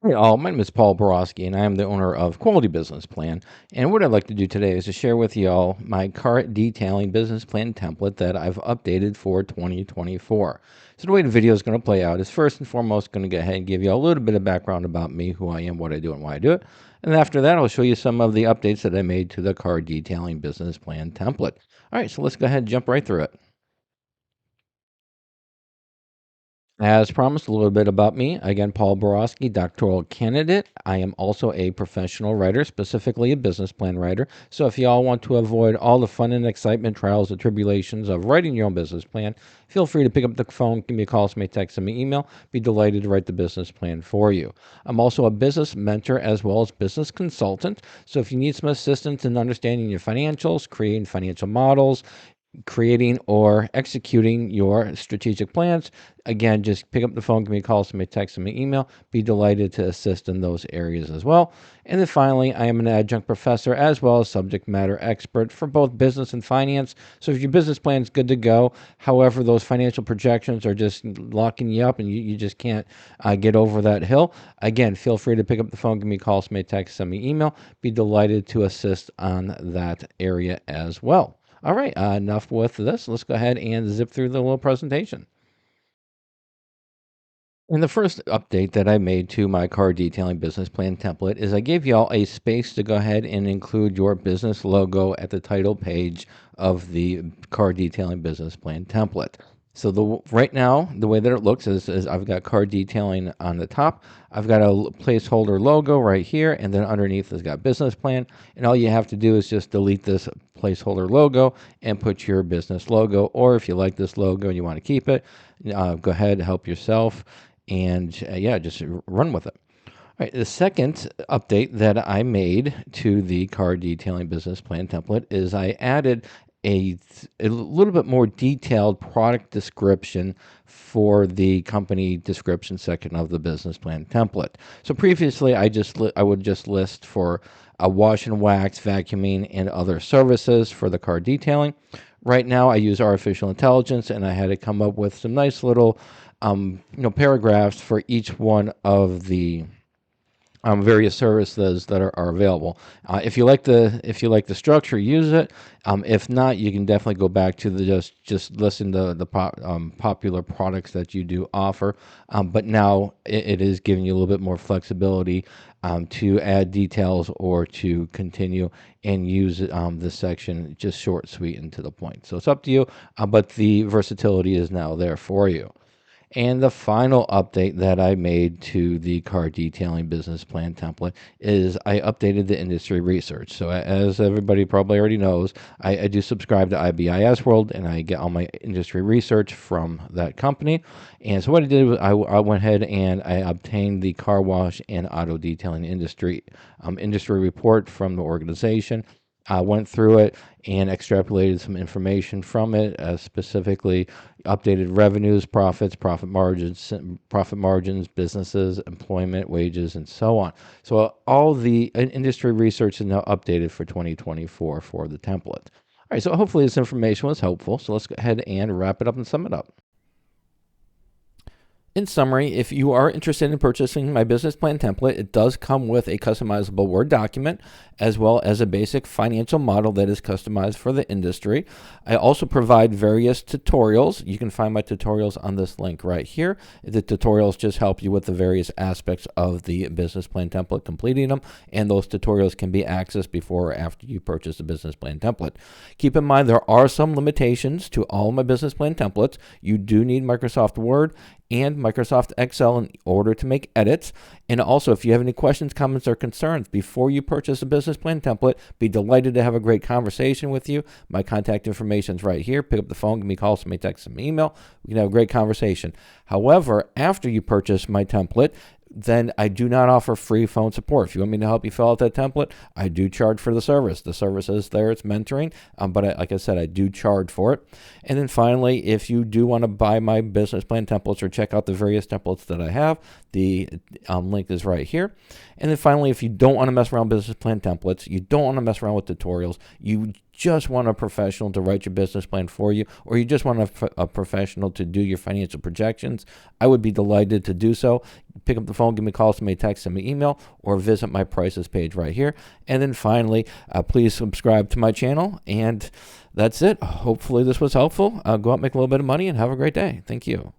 Hey all, my name is Paul Borosky, and I am the owner of Quality Business Plan. And what I'd like to do today is to share with you all my car detailing business plan template that I've updated for 2024. So the way the video is going to play out is first and foremost going to go ahead and give you a little bit of background about me, who I am, what I do, and why I do it. And after that, I'll show you some of the updates that I made to the car detailing business plan template. All right, so let's go ahead and jump right through it. As promised, a little bit about me. Again, Paul Borosky, doctoral candidate. I am also a professional writer, specifically a business plan writer. So if y'all want to avoid all the fun and excitement, trials and tribulations of writing your own business plan, feel free to pick up the phone, give me a call, send me a text, send me an email. Be delighted to write the business plan for you. I'm also a business mentor as well as business consultant. So if you need some assistance in understanding your financials, creating financial models, creating or executing your strategic plans, again, just pick up the phone, give me a call, send me a text, send me an email. Be delighted to assist in those areas as well. And then finally, I am an adjunct professor as well as subject matter expert for both business and finance. So if your business plan is good to go, however, those financial projections are just locking you up and you just can't get over that hill, again, feel free to pick up the phone, give me a call, send me a text, send me an email. Be delighted to assist on that area as well. All right, enough with this. Let's go ahead and zip through the little presentation. And the first update that I made to my car detailing business plan template is I gave y'all a space to go ahead and include your business logo at the title page of the car detailing business plan template. So right now, the way that it looks is I've got car detailing on the top. I've got a placeholder logo right here, and then underneath it's got business plan. And all you have to do is just delete this placeholder logo and put your business logo. Or if you like this logo and you want to keep it, go ahead, help yourself, and yeah, just run with it. All right, the second update that I made to the car detailing business plan template is I added a little bit more detailed product description for the company description section of the business plan template. So previously, I would just list for a wash and wax, vacuuming, and other services for the car detailing. Right now, I use artificial intelligence, and I had to come up with some nice little paragraphs for each one of the various services that are available. If you like the structure, use it. If not, you can definitely go back to the just listen to the popular products that you do offer. But now it is giving you a little bit more flexibility to add details or to continue and use this section just short, sweet, and to the point. So it's up to you, but the versatility is now there for you. And the final update that I made to the car detailing business plan template is I updated the industry research. So, as everybody probably already knows, I do subscribe to IBIS World and I get all my industry research from that company. And so, what I did was I went ahead and I obtained the car wash and auto detailing industry report from the organization. I went through it and extrapolated some information from it, specifically updated revenues, profit margins, businesses, employment, wages, and so on. So all the industry research is now updated for 2024 for the template. All right, so hopefully this information was helpful. So let's go ahead and wrap it up and sum it up. In summary, if you are interested in purchasing my business plan template, it does come with a customizable Word document as well as a basic financial model that is customized for the industry. I also provide various tutorials. You can find my tutorials on this link right here. The tutorials just help you with the various aspects of the business plan template, completing them, and those tutorials can be accessed before or after you purchase the business plan template. Keep in mind there are some limitations to all my business plan templates. You do need Microsoft Word and Microsoft Excel in order to make edits. And also, if you have any questions, comments, or concerns before you purchase a business plan template, be delighted to have a great conversation with you. My contact information is right here. Pick up the phone, give me a call, send me a text, send me an email. We can have a great conversation. However, after you purchase my template, then I do not offer free phone support. If you want me to help you fill out that template, I do charge for the service. The service is there, it's mentoring, but like I said, I do charge for it. And then finally, if you do want to buy my business plan templates or check out the various templates that I have, the link is right here. And then finally, if you don't want to mess around with business plan templates, you don't want to mess around with tutorials, you just want a professional to write your business plan for you, or you just want a professional to do your financial projections, I would be delighted to do so. Pick up the phone, give me a call, send me a text, send me an email, or visit my prices page right here. And then finally, please subscribe to my channel. And that's it. Hopefully this was helpful. Go out, make a little bit of money, and have a great day. Thank you.